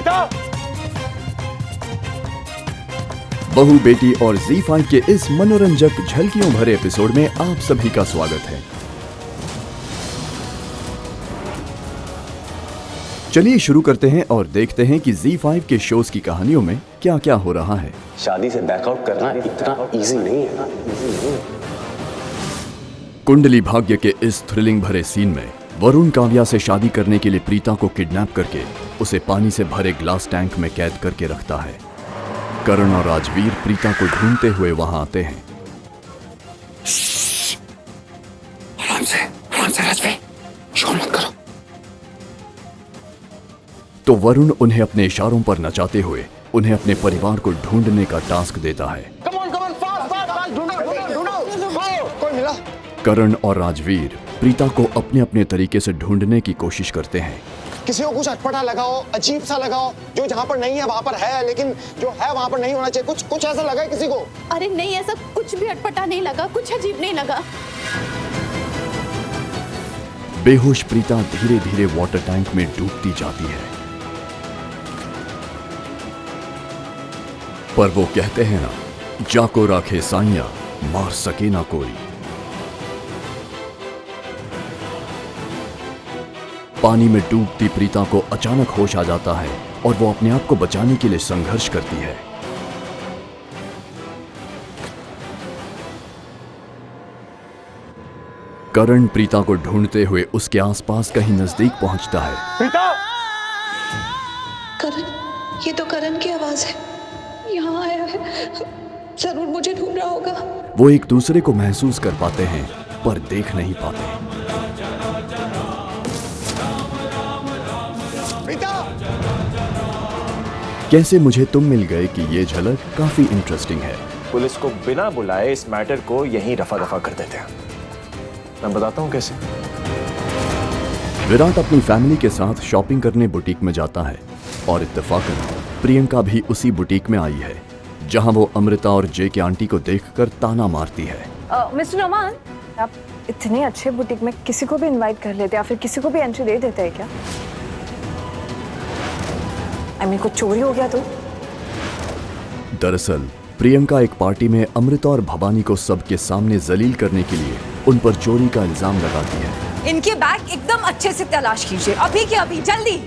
प्रीता। बहू बेटी और ZEE5 के इस मनोरंजक झलकियों भरे एपिसोड में आप सभी का स्वागत है। चलिए शुरू करते हैं और देखते हैं कि ZEE5 के शोज की कहानियों में क्या क्या हो रहा है। शादी से बैकआउट करना इतना इजी नहीं है। कुंडली भाग्य के इस थ्रिलिंग भरे सीन में वरुण काव्या से शादी करने के लिए प्रीता को किडनैप करके उसे पानी से भरे ग्लास टैंक में कैद करके रखता है। करण और राजवीर प्रीता को ढूंढते हुए वहां आते हैं। आराम से राजवीर, शोर मत करो। तो वरुण उन्हें अपने इशारों पर नचाते हुए उन्हें अपने परिवार को ढूंढने का टास्क देता है। कोई मिला? करण और राजवीर प्रीता को अपने अपने तरीके से ढूंढने की कोशिश करते हैं। किसी को कुछ अटपटा लगाओ, अजीब सा लगाओ, जो जहाँ पर नहीं है वहाँ पर है, लेकिन जो है वहाँ पर नहीं होना चाहिए। कुछ ऐसा लगा है किसी को? अरे नहीं, ऐसा कुछ भी अटपटा नहीं लगा, कुछ अजीब नहीं लगा। बेहोश प्रीता धीरे धीरे वाटर टैंक में डूबती जाती है। पर वो कहते हैं ना, जाको राखे साइया, मार सके ना कोई। पानी में डूबती प्रीता को अचानक होश आ जाता है और वो अपने आप को बचाने के लिए संघर्ष करती है। करण प्रीता को ढूंढते हुए उसके आसपास कहीं नजदीक पहुंचता है। प्रीता! करण, ये तो करण की आवाज है। यहाँ आया है, जरूर मुझे ढूंढ रहा होगा। वो एक दूसरे को महसूस कर पाते हैं पर देख नहीं पाते। कैसे मुझे तुम मिल गए कि ये झलक काफी इंटरेस्टिंग है। पुलिस को बिना बुलाए इस मैटर को यहीं रफा दफा कर देते हैं। मैं बताता हूँ कैसे। विराट अपनी फैमिली के साथ शॉपिंग करने बुटीक में जाता है और इत्तेफाकन प्रियंका भी उसी बुटीक में आई है, जहां वो अमृता और जे के आंटी को देखकर ताना मारती है। मिस्टर नोमान, आप इतने अच्छे बुटीक में किसी को भी इनवाइट कर लेते या फिर किसी को भी एंट्री दे देते हैं क्या? कुछ चोरी हो गया तो? दरअसल प्रियंका एक पार्टी में अमृता और भवानी को सबके सामने जलील करने के लिए उन पर चोरी का इल्जाम लगाती है। इनके बैग एकदम अच्छे से तलाश कीजिए, अभी के अभी, जल्दी।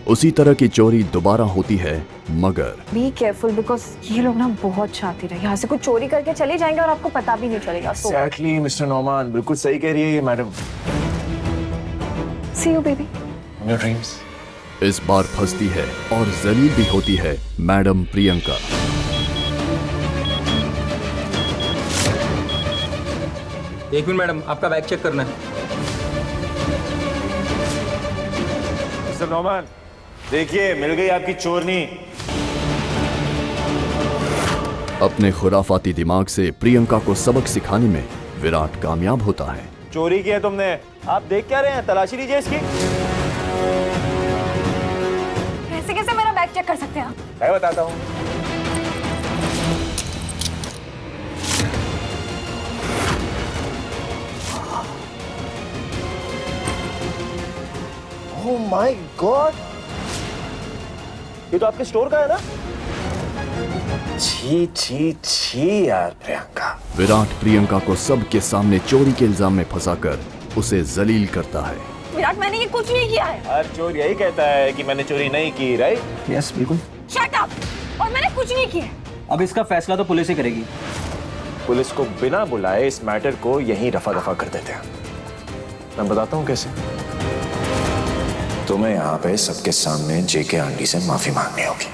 उसी तरह की चोरी दोबारा होती है, मगर बी केयरफुल बिकॉज ये लोग ना बहुत शातिर है। यहाँ से कुछ चोरी करके चले जाएंगे और आपको पता भी नहीं चलेगा। Exactly, मिस्टर नोमान, बिल्कुल सही कह रही है ये madam. See you, baby. Your dreams. इस बार फंसती है और जलील भी होती है मैडम प्रियंका। एक मिनट मैडम, आपका बैग चेक करना है। मिस्टर नोमान, देखिए मिल गई आपकी चोरनी। अपने खुराफाती दिमाग से प्रियंका को सबक सिखाने में विराट कामयाब होता है। चोरी की है तुमने, आप देख क्या रहे हैं? तलाशी लीजिए इसकी। कैसे मेरा बैग चेक कर सकते हैं आप? मैं बताता हूँ। ओह माय गॉड, ये तो आपके स्टोर का है ना? छी छी छी यार प्रियंका। विराट प्रियंका को सबके सामने चोरी के इल्जाम में फंसाकर उसे जलील करता है। विराट, मैंने ये कुछ नहीं किया है। हर चोर यही कहता है कि मैंने चोरी नहीं की, राइट? यस, बिल्कुल। Shut up! और मैंने कुछ नहीं किया। अब इसका फैसला तो पुलिस ही करेगी। पुलिस को बिना बुलाए इस मैटर को यहीं रफा दफा कर देते हैं। मैं बताता हूँ कैसे। तुम्हें यहाँ पे सबके सामने जेके आंटी से माफी मांगनी होगी।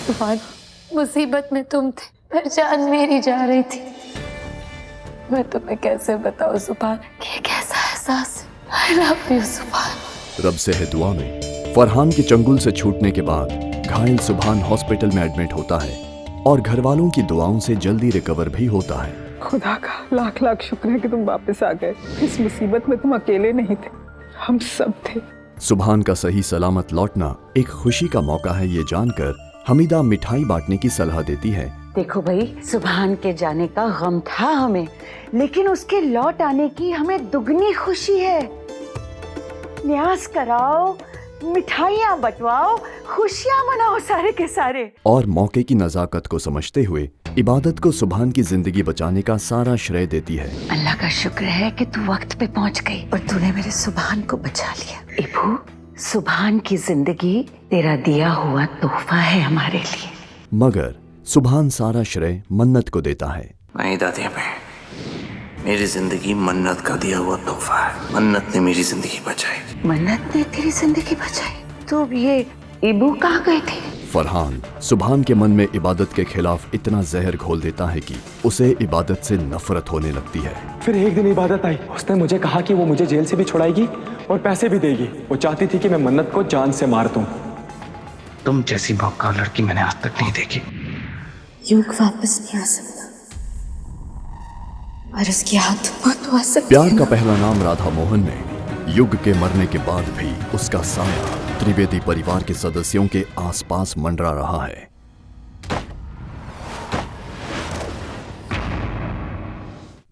तूफान, मुसीबत में तुम थे, पर जान मेरी जा रही थी। मैं तुम्हें कैसे बताऊं सुभान, ये कैसा एहसास है। I love you सुभान। रब से है दुआ में फरहान के चंगुल से छूटने के बाद घायल सुभान हॉस्पिटल में एडमिट होता है और घर वालों की दुआओं से जल्दी रिकवर भी होता है। खुदा का लाख लाख शुक्र है कि तुम वापस आ गए। इस मुसीबत में तुम अकेले नहीं थे, हम सब थे। सुभान का सही सलामत लौटना एक खुशी का मौका है, ये जानकर हमीदा मिठाई बांटने की सलाह देती है। देखो भाई, सुभान के जाने का गम था हमें, लेकिन उसके लौट आने की हमें दुगनी खुशी है। न्यास कराओ, मिठाइयाँ बंटवाओ, खुशियाँ मनाओ सारे के सारे। और मौके की नजाकत को समझते हुए इबादत को सुभान की जिंदगी बचाने का सारा श्रेय देती है। अल्लाह का शुक्र है कि तू वक्त पे पहुंच गई और तूने मेरे सुभान को बचा लिया। इबू, सुभान की जिंदगी तेरा दिया हुआ तोहफा है हमारे लिए। मगर सुभान सारा श्रेय मन्नत को देता है। नहीं दादी अम्मी, मेरी जिंदगी मन्नत का दिया हुआ तोहफा है। मन्नत ने मेरी जिंदगी बचाई। मन्नत ने तेरी जिंदगी बचाई? तो ये इबू कहाँ गए थे? फरहान सुभान के मन में इबादत के खिलाफ इतना जहर घोल देता है कि उसे इबादत से नफरत होने लगती है। फिर एक दिन इबादत आई, उसने मुझे कहा कि वो मुझे जेल से भी छुड़ाएगी और पैसे भी देगी। वो चाहती थी कि मैं मन्नत को जान से मार दूं। तुम जैसी मौका लड़की मैंने आज तक नहीं देखी। युग वापस नहीं आ सकता और उसकी हाथ मौत आ सकती प्यार है का ना? पहला नाम राधा मोहन में युग के मरने के बाद भी उसका साया त्रिवेदी परिवार के सदस्यों के आसपास मंडरा रहा है।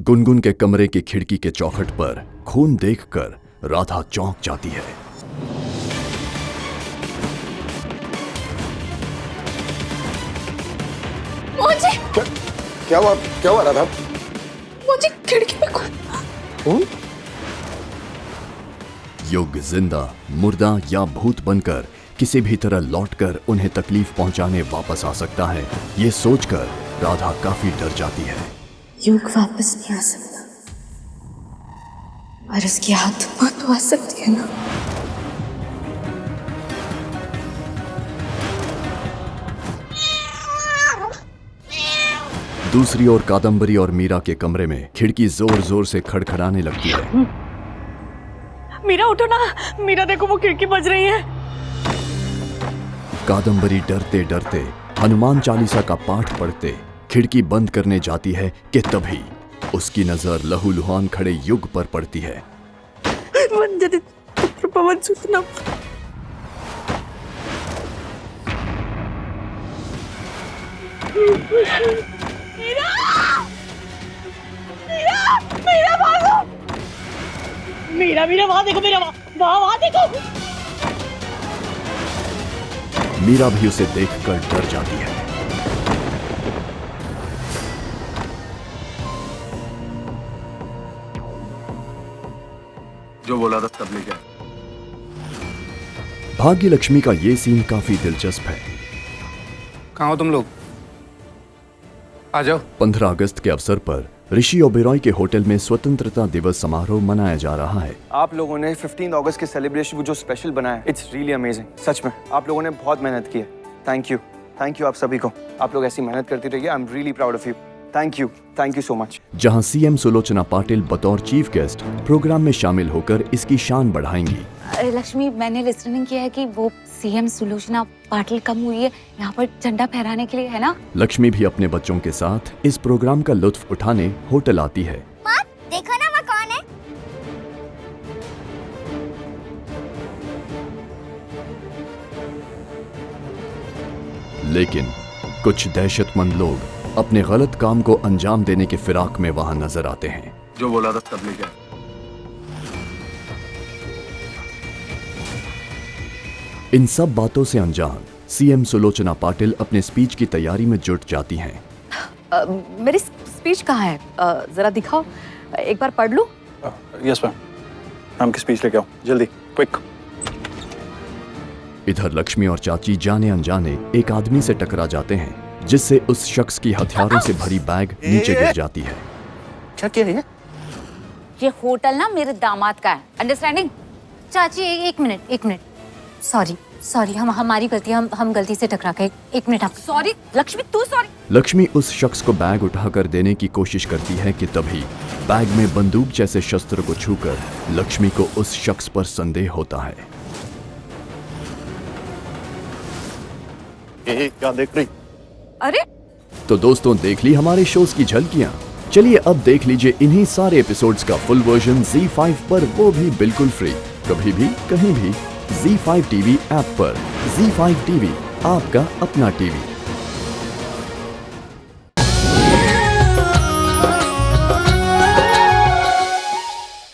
गुनगुन के कमरे की खिड़की के चौखट पर खून देखकर राधा चौंक जाती है। मुझे क्या हुआ राधा? मुझे खिड़की पे खून। युग जिंदा, मुर्दा या भूत बनकर किसी भी तरह लौटकर उन्हें तकलीफ पहुंचाने वापस आ सकता है, ये सोचकर राधा काफी डर जाती है। युग वापस नहीं आ सकता और उसकी हाथ मौत आ सकती है ना? दूसरी ओर कादम्बरी और मीरा के कमरे में खिड़की जोर जोर से खड़खड़ाने लगती है। मीरा उठो ना, मीरा देखो वो खिड़की बज रही है। कादम्बरी डरते डरते हनुमान चालीसा का पाठ पढ़ते खिड़की बंद करने जाती है कि तभी उसकी नजर लहूलुहान खड़े युग पर पड़ती है। मीरा वहाँ देखो, मीरा वहाँ देखो। मीरा भी उसे देखकर डर जाती है। जो बोला था तब ले गया। भाग्य लक्ष्मी का ये सीन काफी दिलचस्प है। कहाँ हो तुम लोग? आ जाओ। 15 अगस्त के अवसर पर ऋषि ओबेरॉय के होटल में स्वतंत्रता दिवस समारोह मनाया जा रहा है। आप लोगों ने 15 अगस्त के सेलिब्रेशन को जो स्पेशल बनाया, इट्स रियली अमेजिंग। सच में आप लोगों ने बहुत मेहनत की है। थैंक यू आप सभी को। आप लोग ऐसी मेहनत करती रहिए। I am really proud of you. Thank you so much. जहां सीएम सुलोचना पाटिल बतौर चीफ गेस्ट प्रोग्राम में शामिल होकर इसकी शान बढ़ाएंगी। लक्ष्मी, मैंने लिसनिंग किया है कि वो सीएम सुलोचना पाटिल कम हुई है यहाँ पर झंडा फहराने के लिए, है ना? लक्ष्मी भी अपने बच्चों के साथ इस प्रोग्राम का लुत्फ उठाने होटल आती है। माँ, देखो ना वो कौन है? लेकिन कुछ दहशतमंद लोग अपने गलत काम को अंजाम देने के फिराक में वहां नजर आते हैं। जो बोला था तब ले गया। इन सब बातों से अनजान सीएम सुलोचना पाटिल अपने स्पीच की तैयारी में जुट जाती हैं। मेरी स्पीच कहाँ है? जरा दिखाओ, एक बार पढ़ लूं। Yes ma'am. मैम की स्पीच लेके आओ जल्दी, क्विक। इधर लक्ष्मी और चाची जाने अनजाने एक आदमी से टकरा जाते हैं, जिससे उस शख्स की हथियारों से भरी बैग नीचे गिर जाती है। क्या किया है? ये होटल ना मेरे दामाद का है, अंडरस्टैंडिंग? चाची एक मिनट। सॉरी, हमारी गलती, हम गलती से टकरा गए। एक मिनट आप। सॉरी लक्ष्मी, तू सॉरी। लक्ष्मी उस शख्स को बैग उठाकर देने की कोशिश करती है कि तभी बैग में बंदूक जैसे शस्त्र को छूकर लक्ष्मी को उस शख्स पर संदेह होता है। क्या देख रही? अरे तो दोस्तों, देख ली हमारे शोज की झलकियां। चलिए अब देख लीजिए इन्हीं सारे एपिसोड्स का फुल वर्जन ZEE5 पर, वो भी बिल्कुल फ्री, कभी भी कहीं भी। ZEE5 TV ऐप पर। ZEE5 TV, आपका अपना टीवी।